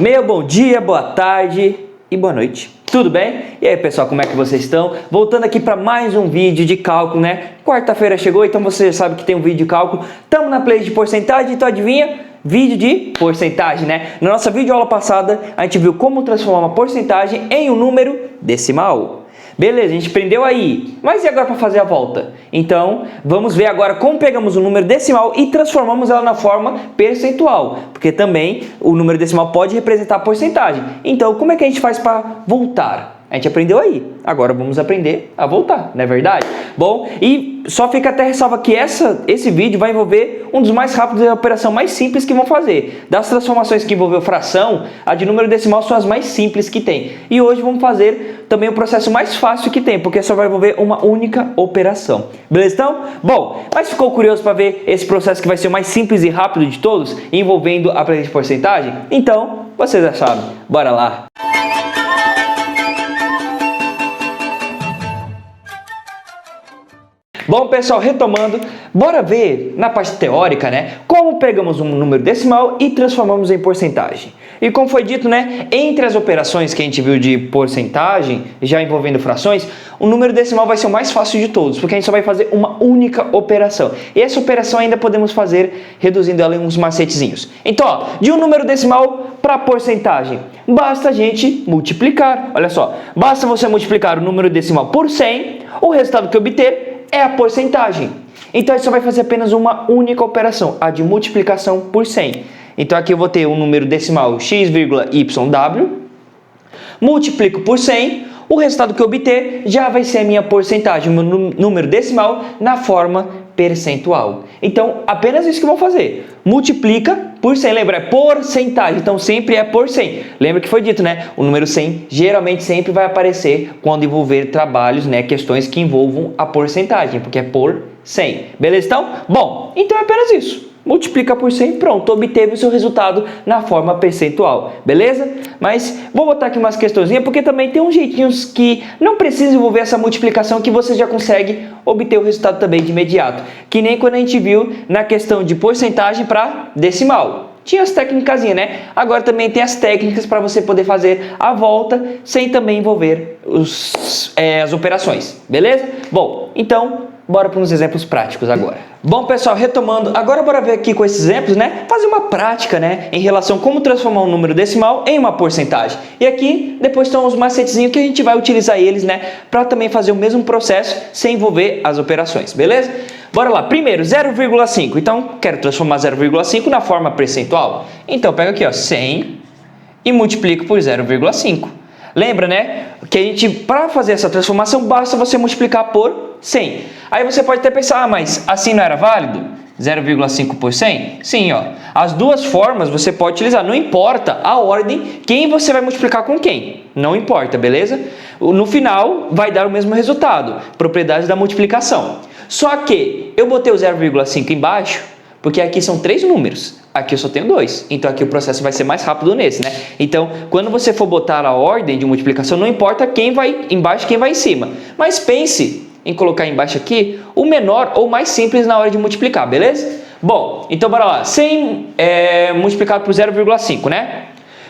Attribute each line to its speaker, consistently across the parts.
Speaker 1: Meu bom dia, boa tarde e boa noite. Tudo bem? E aí, pessoal, como é que vocês estão? Voltando aqui para mais um vídeo de cálculo, né? Quarta-feira chegou, então você já sabe que tem um vídeo de cálculo. Estamos na playlist de porcentagem, então adivinha? Vídeo de porcentagem, né? Na nossa videoaula passada, a gente viu como transformar uma porcentagem em um número decimal. Beleza, a gente aprendeu aí. Mas e agora para fazer a volta? Então, vamos ver agora como pegamos o número decimal e transformamos ela na forma percentual. Porque também o número decimal pode representar a porcentagem. Então, como é que a gente faz para voltar? A gente aprendeu aí. Agora vamos aprender a voltar, não é verdade? Bom, e só fica até ressalva que esse vídeo vai envolver um dos mais rápidos e a operação mais simples que vão fazer. Das transformações que envolveu fração, a de número decimal são as mais simples que tem. E hoje vamos fazer também o processo mais fácil que tem, porque só vai envolver uma única operação. Beleza então? Bom, mas ficou curioso para ver esse processo que vai ser o mais simples e rápido de todos, envolvendo a planilha de porcentagem? Então, vocês já sabem. Bora lá! Bom, pessoal, retomando, bora ver na parte teórica, né, como pegamos um número decimal e transformamos em porcentagem. E como foi dito, né, entre as operações que a gente viu de porcentagem, já envolvendo frações, o número decimal vai ser o mais fácil de todos, porque a gente só vai fazer uma única operação. E essa operação ainda podemos fazer reduzindo ela em uns macetezinhos. Então, ó, de um número decimal para porcentagem, basta a gente multiplicar. Olha só, basta você multiplicar o número decimal por 100, o resultado que obter é a porcentagem. Então, a gente só vai fazer apenas uma única operação, a de multiplicação por 100. Então, aqui eu vou ter um número decimal x,yw, multiplico por 100, o resultado que eu obter já vai ser a minha porcentagem, o meu número decimal na forma percentual. Então, apenas isso que eu vou fazer. Multiplica por 100, lembra? É porcentagem, então sempre é por 100. Lembra que foi dito, né? O número 100 geralmente sempre vai aparecer quando envolver trabalhos, né? Questões que envolvam a porcentagem, porque é por 100. Beleza, então? Bom, então é apenas isso. Multiplica por 100, pronto, obteve o seu resultado na forma percentual, beleza? Mas vou botar aqui umas questõezinhas, porque também tem uns jeitinhos que não precisa envolver essa multiplicação, que você já consegue obter o resultado também de imediato. Que nem quando a gente viu na questão de porcentagem para decimal. Tinha as técnicas, né? Agora também tem as técnicas para você poder fazer a volta sem também envolver as operações, beleza? Bom, então bora para uns exemplos práticos agora. Bom, pessoal, retomando, agora bora ver aqui com esses exemplos, né? Fazer uma prática, né? Em relação a como transformar um número decimal em uma porcentagem. E aqui, depois estão os macetezinhos que a gente vai utilizar eles, né? Para também fazer o mesmo processo sem envolver as operações, beleza? Bora lá. Primeiro, 0,5. Então, quero transformar 0,5 na forma percentual. Então, pego aqui, ó, 100 e multiplico por 0,5. Lembra, né? Que a gente, para fazer essa transformação, basta você multiplicar por 100. Aí você pode até pensar, mas assim não era válido? 0,5 por 100? Sim, ó. As duas formas você pode utilizar. Não importa a ordem, quem você vai multiplicar com quem. Não importa, beleza? No final, vai dar o mesmo resultado. Propriedades da multiplicação. Só que eu botei o 0,5 embaixo, porque aqui são 3 números. Aqui eu só tenho 2, então aqui o processo vai ser mais rápido nesse, né? Então, quando você for botar a ordem de multiplicação, não importa quem vai embaixo e quem vai em cima. Mas pense em colocar embaixo aqui o menor ou mais simples na hora de multiplicar, beleza? Bom, então bora lá. 100 multiplicado por 0,5, né?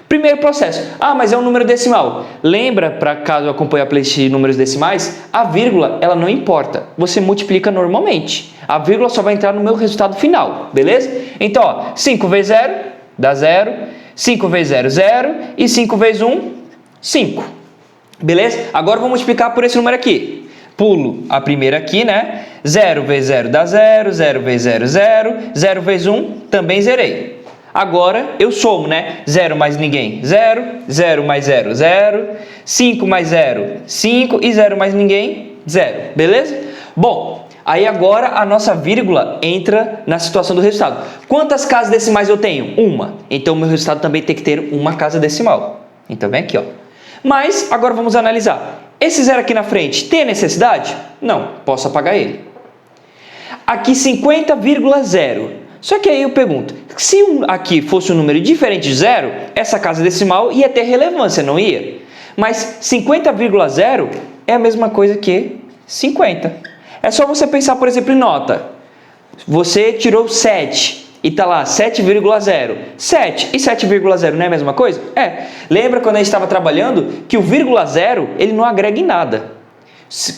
Speaker 1: Primeiro processo. Ah, mas é um número decimal. Lembra, para caso eu acompanhe a playlist de números decimais, a vírgula, ela não importa. Você multiplica normalmente. A vírgula só vai entrar no meu resultado final, beleza? Então, ó, 5 vezes 0 dá 0, 5 vezes 0, 0 e 5 vezes 1, 5. Beleza? Agora eu vou multiplicar por esse número aqui. Pulo a primeira aqui, né? 0 vezes 0 dá 0, 0 vezes 0, 0, 0 vezes 1, também zerei. Agora eu somo, né? 0 mais ninguém, 0, 0 mais 0, 0, 5 mais 0, 5 e 0 mais ninguém, 0. Beleza? Bom, aí agora a nossa vírgula entra na situação do resultado. Quantas casas decimais eu tenho? Uma. Então o meu resultado também tem que ter uma casa decimal. Então vem aqui, ó. Mas agora vamos analisar. Esse 0 aqui na frente tem necessidade? Não, posso apagar ele. Aqui 50,0. Só que aí eu pergunto, se aqui fosse um número diferente de 0, essa casa decimal ia ter relevância, não ia? Mas 50,0 é a mesma coisa que 50. É só você pensar, por exemplo, em nota. Você tirou 7 e tá lá 7,0. 7 e 7,0 não é a mesma coisa? É. Lembra quando a gente estava trabalhando que o vírgula zero, ele não agrega em nada.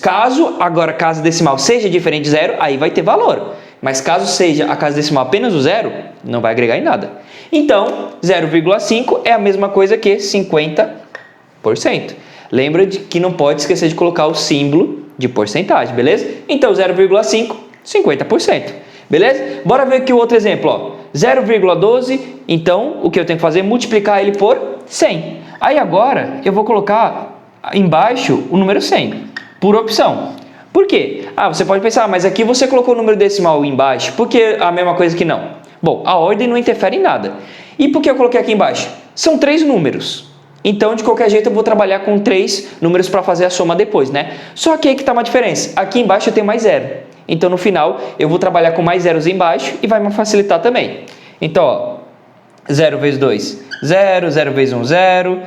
Speaker 1: Caso agora a casa decimal seja diferente de zero, aí vai ter valor. Mas caso seja a casa decimal apenas o zero, não vai agregar em nada. Então, 0,5 é a mesma coisa que 50%. Lembra de que não pode esquecer de colocar o símbolo de porcentagem, beleza? Então, 0,5, 50%. Beleza? Bora ver aqui o outro exemplo, ó. 0,12, então o que eu tenho que fazer é multiplicar ele por 100. Aí agora eu vou colocar embaixo o número 100, por opção. Por quê? Você pode pensar, mas aqui você colocou o número decimal embaixo, por que a mesma coisa que não? Bom, a ordem não interfere em nada. E por que eu coloquei aqui embaixo? São 3 números. Então, de qualquer jeito, eu vou trabalhar com 3 números para fazer a soma depois, né? Só que aí que está uma diferença. Aqui embaixo eu tenho mais 0. Então, no final, eu vou trabalhar com mais zeros embaixo e vai me facilitar também. Então, ó, 0 vezes 2, 0, 0 vezes 1, 0,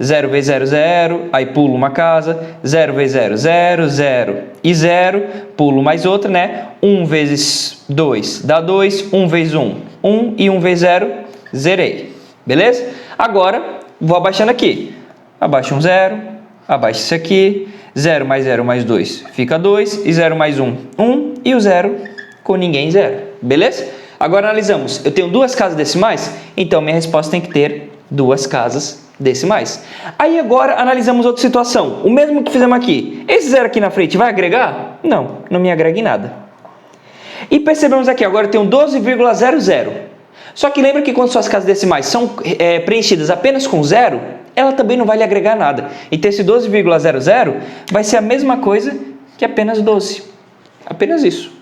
Speaker 1: 0 vezes 0, 0, aí pulo uma casa, 0 vezes 0, 0, 0 e 0, pulo mais outra, né? 1 vezes 2 dá 2, 1 vezes 1, 1 e 1 vezes 0, zerei. Beleza? Agora, vou abaixando aqui. Abaixo um 0, abaixo isso aqui, 0 mais 0 mais 2 fica 2, e 0 mais 1, 1, e o 0 com ninguém 0. Beleza? Agora analisamos. Eu tenho 2 casas decimais, então minha resposta tem que ter 2 casas decimais. Aí agora analisamos outra situação. O mesmo que fizemos aqui. Esse 0 aqui na frente vai agregar? Não, não me agrega em nada. E percebemos aqui, agora eu tenho 12,00. Só que lembra que quando suas casas decimais são preenchidas apenas com 0, ela também não vai lhe agregar nada. Então esse 12,00 vai ser a mesma coisa que apenas 12. Apenas isso.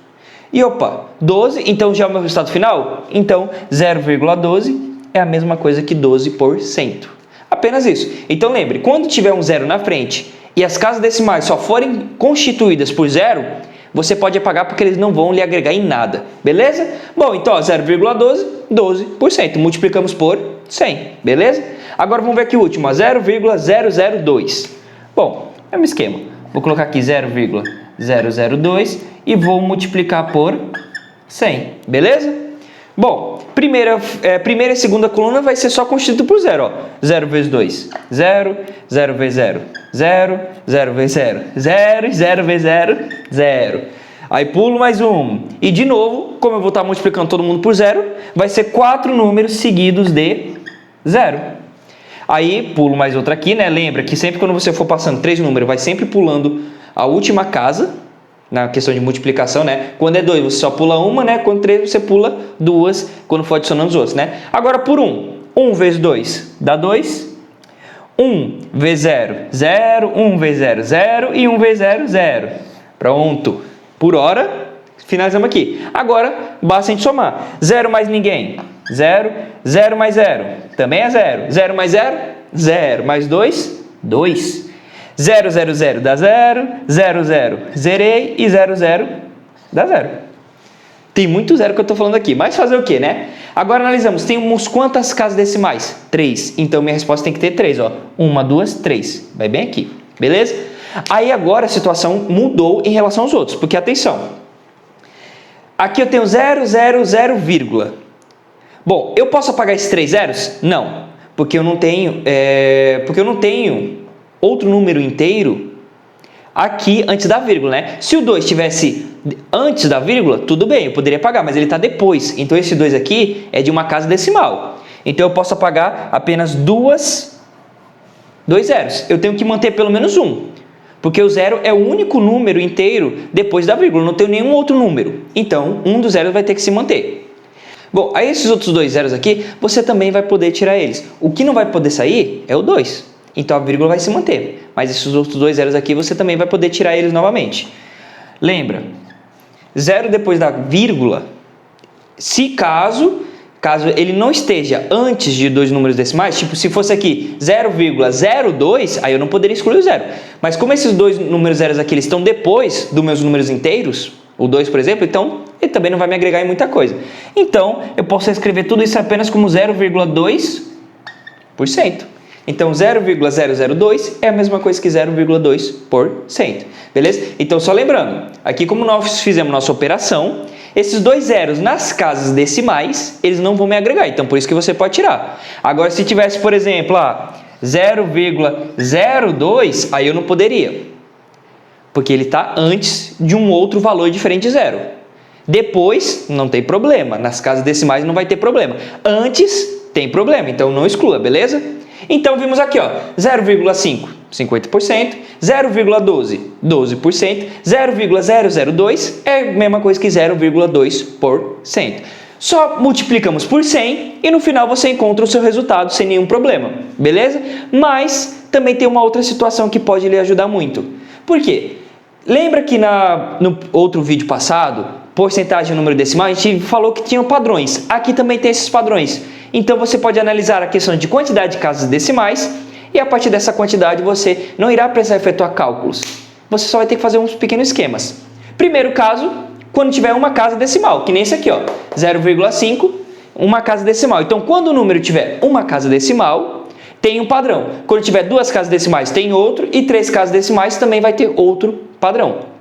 Speaker 1: E opa, 12, então já é o meu resultado final? Então 0,12 é a mesma coisa que 12%. Apenas isso. Então lembre, quando tiver um 0 na frente e as casas decimais só forem constituídas por 0, você pode apagar porque eles não vão lhe agregar em nada. Beleza? Bom, então 0,12, 12%. Multiplicamos por 100. Beleza? Agora vamos ver aqui o último, 0,002. Bom, é o mesmo esquema. Vou colocar aqui 0,002 e vou multiplicar por 100. Beleza? Bom, primeira e segunda coluna vai ser só constituído por 0. Ó. 0 vezes 2, 0. 0 vezes 0, 0. 0 vezes 0, 0. 0 vezes 0, 0. Aí pulo mais um. E de novo, como eu vou estar multiplicando todo mundo por 0, vai ser 4 números seguidos de 0. Aí pulo mais outra aqui, né? Lembra que sempre quando você for passando 3 números, vai sempre pulando a última casa, na questão de multiplicação, né? Quando é 2, você só pula uma, né? Quando 3, você pula 2, quando for adicionando os outros, né? Agora por 1. 1 vezes 2 dá 2. 1 vezes 0, 0. 1 vezes 0, 0. E 1 vezes 0, 0. Pronto. Por hora, finalizamos aqui. Agora, basta a gente somar. 0 mais ninguém, 0. 0 mais 0, também é 0. 0 mais 0, 0. Mais 2, 2. 0, 0, 0 dá 0. 0, 0, zerei. E 0, 0 dá 0. Tem muito 0 que eu estou falando aqui. Mas fazer o quê, né? Agora analisamos. Temos quantas casas decimais? 3. Então, minha resposta tem que ter 3. Ó. 1, 2, 3. Vai bem aqui. Beleza? Aí agora a situação mudou em relação aos outros. Porque, atenção. Aqui eu tenho 0, 0, 0, vírgula. Bom, eu posso apagar esses 3 zeros? Não. Porque eu não tenho outro número inteiro aqui antes da vírgula, né? Se o 2 estivesse antes da vírgula, tudo bem, eu poderia apagar, mas ele está depois. Então, esse 2 aqui é de uma casa decimal. Então, eu posso apagar apenas 2 zeros. Eu tenho que manter pelo menos um, porque o 0 é o único número inteiro depois da vírgula, não tenho nenhum outro número. Então, um dos zeros vai ter que se manter. Bom, aí esses outros 2 zeros aqui, você também vai poder tirar eles. O que não vai poder sair é o 2. Então, a vírgula vai se manter. Mas esses outros 2 zeros aqui, você também vai poder tirar eles novamente. Lembra, 0 depois da vírgula, se caso ele não esteja antes de 2 números decimais, tipo, se fosse aqui 0,02, aí eu não poderia excluir o 0. Mas como esses 2 números zeros aqui eles estão depois dos meus números inteiros, o 2, por exemplo, então ele também não vai me agregar em muita coisa. Então, eu posso escrever tudo isso apenas como 0,2%. Então, 0,002 é a mesma coisa que 0,2%. Beleza? Então, só lembrando, aqui como nós fizemos nossa operação, Esses dois zeros nas casas decimais, eles não vão me agregar, então por isso que você pode tirar. Agora, se tivesse, por exemplo, 0,02, aí eu não poderia, porque ele está antes de um outro valor diferente de zero. Depois, não tem problema, nas casas decimais não vai ter problema. Antes, tem problema, então não exclua, beleza? Então, vimos aqui, 0,5, 50%, 0,12, 12%, 0,002 é a mesma coisa que 0,2%. Só multiplicamos por 100 e no final você encontra o seu resultado sem nenhum problema, beleza? Mas também tem uma outra situação que pode lhe ajudar muito. Por quê? Lembra que no outro vídeo passado, porcentagem e número decimal, a gente falou que tinham padrões. Aqui também tem esses padrões. Então você pode analisar a questão de quantidade de casas decimais e a partir dessa quantidade você não irá precisar efetuar cálculos. Você só vai ter que fazer uns pequenos esquemas. Primeiro caso, quando tiver uma casa decimal, que nem esse aqui, 0,5, uma casa decimal. Então, quando o número tiver uma casa decimal, tem um padrão. Quando tiver duas casas decimais, tem outro, e três casas decimais também vai ter outro padrão.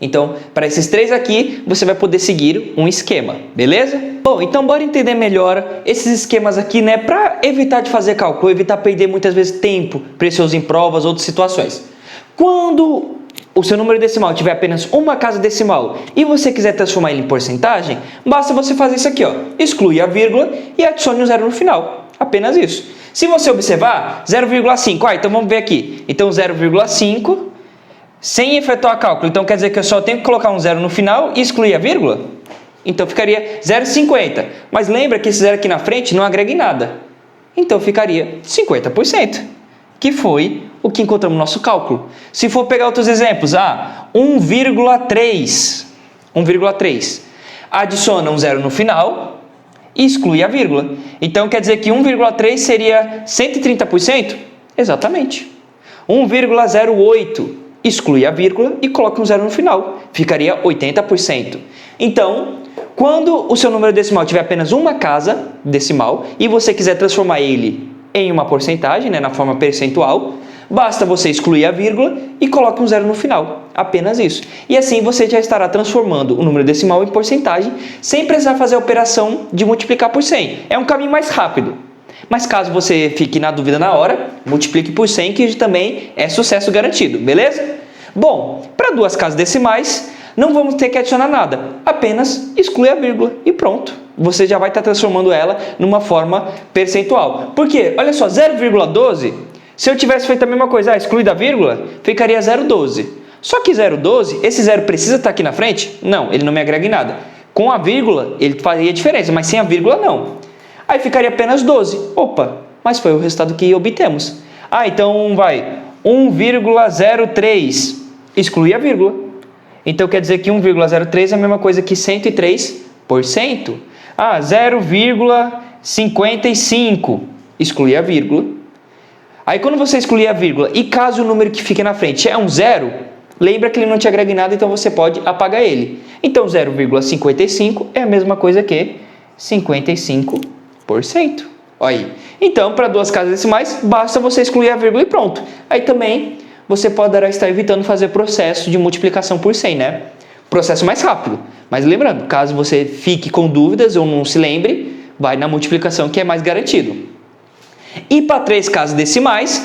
Speaker 1: Então, para esses três aqui, você vai poder seguir um esquema, beleza? Bom, então bora entender melhor esses esquemas aqui, né? Para evitar de fazer cálculo, evitar perder muitas vezes tempo precioso em provas ou outras situações. Quando o seu número decimal tiver apenas uma casa decimal e você quiser transformar ele em porcentagem, basta você fazer isso aqui, exclui a vírgula e adicione um zero no final. Apenas isso. Se você observar, 0,5, então vamos ver aqui. Então 0,5... sem efetuar cálculo, então quer dizer que eu só tenho que colocar um zero no final e excluir a vírgula? Então ficaria 0,50. Mas lembra que esse zero aqui na frente não agrega em nada. Então ficaria 50%, que foi o que encontramos no nosso cálculo. Se for pegar outros exemplos, 1,3. 1,3. Adiciona um zero no final e exclui a vírgula. Então quer dizer que 1,3 seria 130%? Exatamente. 1,08. Exclui a vírgula e coloca um zero no final. Ficaria 80%. Então, quando o seu número decimal tiver apenas uma casa decimal e você quiser transformar ele em uma porcentagem, na forma percentual, basta você excluir a vírgula e coloca um zero no final. Apenas isso. E assim você já estará transformando o número decimal em porcentagem sem precisar fazer a operação de multiplicar por 100. É um caminho mais rápido. Mas caso você fique na dúvida na hora, multiplique por 100 que também é sucesso garantido, beleza? Bom, para duas casas decimais, não vamos ter que adicionar nada, apenas exclui a vírgula e pronto. Você já vai estar transformando ela numa forma percentual. Por quê? Olha só, 0,12, se eu tivesse feito a mesma coisa, excluído a vírgula, ficaria 0,12. Só que 0,12, esse zero precisa estar aqui na frente? Não, ele não me agrega em nada. Com a vírgula, ele faria diferença, mas sem a vírgula, não. Aí ficaria apenas 12. Opa, mas foi o resultado que obtemos. Então vai 1,03. Exclui a vírgula. Então quer dizer que 1,03 é a mesma coisa que 103%. 0,55. Exclui a vírgula. Aí quando você excluir a vírgula e caso o número que fica na frente é um zero, lembra que ele não te agrega em nada, então você pode apagar ele. Então 0,55 é a mesma coisa que 55%. Olha aí. Então, para duas casas decimais, basta você excluir a vírgula e pronto. Aí também você poderá estar evitando fazer processo de multiplicação por 100, né? Processo mais rápido. Mas lembrando, caso você fique com dúvidas ou não se lembre, vai na multiplicação que é mais garantido. E para três casas decimais,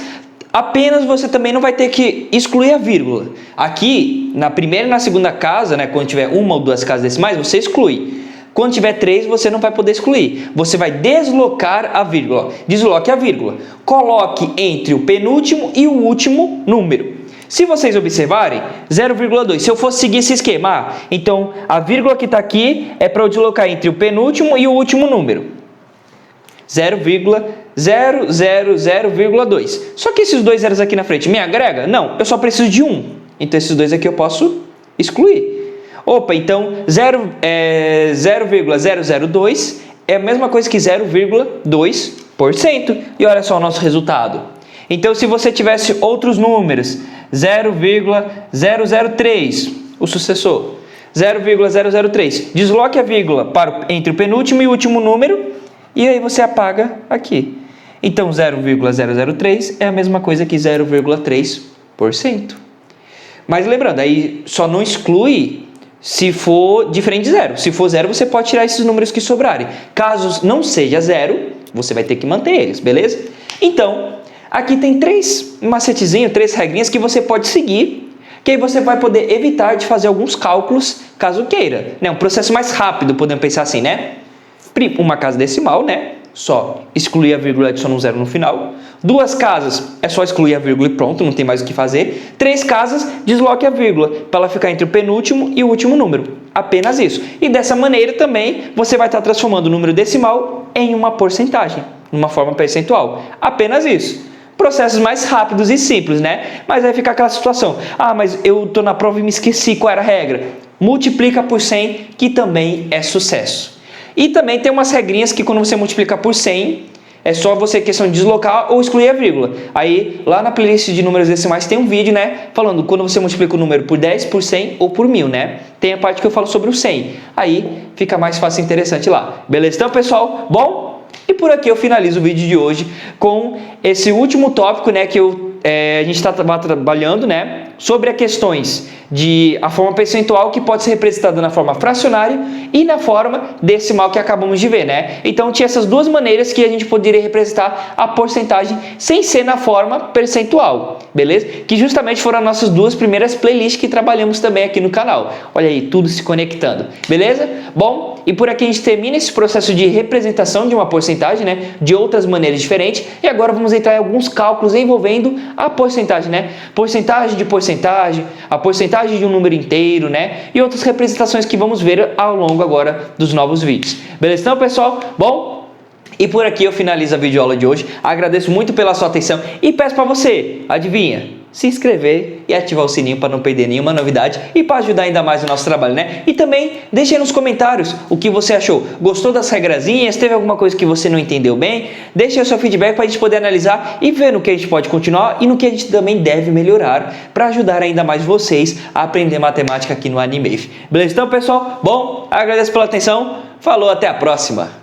Speaker 1: apenas você também não vai ter que excluir a vírgula. Aqui, na primeira e na segunda casa, quando tiver uma ou duas casas decimais, você exclui. Quando tiver 3, você não vai poder excluir. Você vai deslocar a vírgula. Desloque a vírgula. Coloque entre o penúltimo e o último número. Se vocês observarem, 0,2. Se eu fosse seguir esse esquema, então a vírgula que está aqui é para eu deslocar entre o penúltimo e o último número. 0,000,2. Só que esses dois zeros aqui na frente me agrega? Não, eu só preciso de um. Então esses dois aqui eu posso excluir. Opa, então 0,002 é a mesma coisa que 0,2%. E olha só o nosso resultado. Então, se você tivesse outros números, 0,003, o sucessor, 0,003, desloque a vírgula entre o penúltimo e o último número e aí você apaga aqui. Então, 0,003 é a mesma coisa que 0,3%. Mas lembrando, aí só não exclui se for diferente de zero. Se for zero, você pode tirar esses números que sobrarem. Caso não seja zero, você vai ter que manter eles, beleza? Então, aqui tem 3 macetezinhos, 3 regrinhas que você pode seguir, que aí você vai poder evitar de fazer alguns cálculos, caso queira, né? Um processo mais rápido, podemos pensar assim, né? Uma casa decimal, né? Só excluir a vírgula e adicionar um zero no final. 2 casas, é só excluir a vírgula e pronto, não tem mais o que fazer. 3 casas, desloque a vírgula, para ela ficar entre o penúltimo e o último número. Apenas isso. E dessa maneira também, você vai estar transformando o número decimal em uma porcentagem, numa forma percentual. Apenas isso. Processos mais rápidos e simples, né? Mas aí fica aquela situação. Ah, mas eu tô na prova e me esqueci qual era a regra. Multiplica por 100, que também é sucesso. E também tem umas regrinhas que quando você multiplica por 100, é só você questão de deslocar ou excluir a vírgula. Aí, lá na playlist de números decimais tem um vídeo, né? Falando quando você multiplica o número por 10, por 100 ou por 1000, né? Tem a parte que eu falo sobre o 100. Aí, fica mais fácil e interessante lá. Beleza? Então, pessoal, bom? E por aqui eu finalizo o vídeo de hoje com esse último tópico, né? Que a gente está trabalhando, né? Sobre as questões de a forma percentual que pode ser representada na forma fracionária e na forma decimal que acabamos de ver, né? Então tinha essas 2 maneiras que a gente poderia representar a porcentagem sem ser na forma percentual, beleza? Que justamente foram as nossas 2 primeiras playlists que trabalhamos também aqui no canal. Olha aí, tudo se conectando, beleza? Bom, e por aqui a gente termina esse processo de representação de uma porcentagem, né? De outras maneiras diferentes. E agora vamos entrar em alguns cálculos envolvendo a porcentagem, né? Porcentagem de porcentagem, a porcentagem de um número inteiro, né? E outras representações que vamos ver ao longo agora dos novos vídeos. Beleza? Então, pessoal, bom? E por aqui eu finalizo a videoaula de hoje. Agradeço muito pela sua atenção e peço para você, adivinha? Se inscrever e ativar o sininho para não perder nenhuma novidade e para ajudar ainda mais o nosso trabalho, né? E também deixe aí nos comentários o que você achou. Gostou das regrazinhas? Teve alguma coisa que você não entendeu bem? Deixe aí o seu feedback para a gente poder analisar e ver no que a gente pode continuar e no que a gente também deve melhorar para ajudar ainda mais vocês a aprender matemática aqui no Animave. Beleza? Então, pessoal, bom, agradeço pela atenção. Falou, até a próxima!